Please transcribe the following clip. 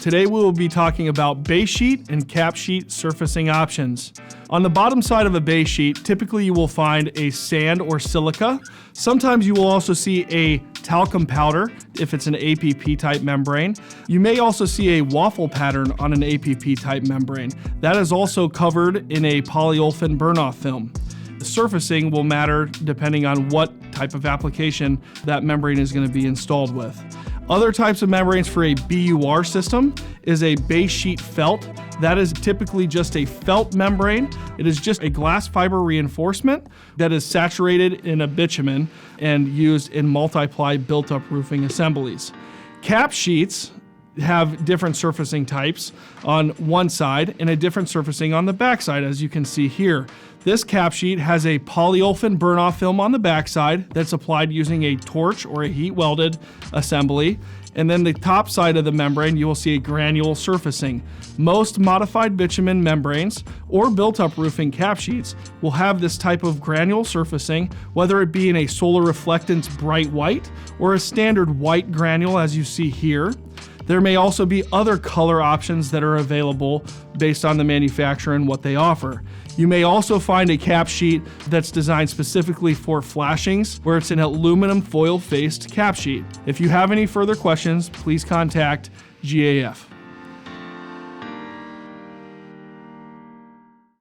Today we will be talking about base sheet and cap sheet surfacing options. On the bottom side of a base sheet, typically you will find a sand or silica. Sometimes you will also see a talcum powder if it's an APP type membrane. You may also see a waffle pattern on an APP type membrane. That is also covered in a polyolefin burn-off film. The surfacing will matter depending on what type of application that membrane is going to be installed with. Other types of membranes for a BUR system is a base sheet felt. That is typically just a felt membrane. It is just a glass fiber reinforcement that is saturated in a bitumen and used in multi-ply built-up roofing assemblies. Cap sheets have different surfacing types on one side and a different surfacing on the back side, as you can see here. This cap sheet has a polyolefin burn-off film on the backside that's applied using a torch or a heat-welded assembly. And then the top side of the membrane, you will see a granule surfacing. Most modified bitumen membranes or built-up roofing cap sheets will have this type of granule surfacing, whether it be in a solar reflectance bright white or a standard white granule as you see here. There may also be other color options that are available based on the manufacturer and what they offer. You may also find a cap sheet that's designed specifically for flashings, where it's an aluminum foil-faced cap sheet. If you have any further questions, please contact GAF.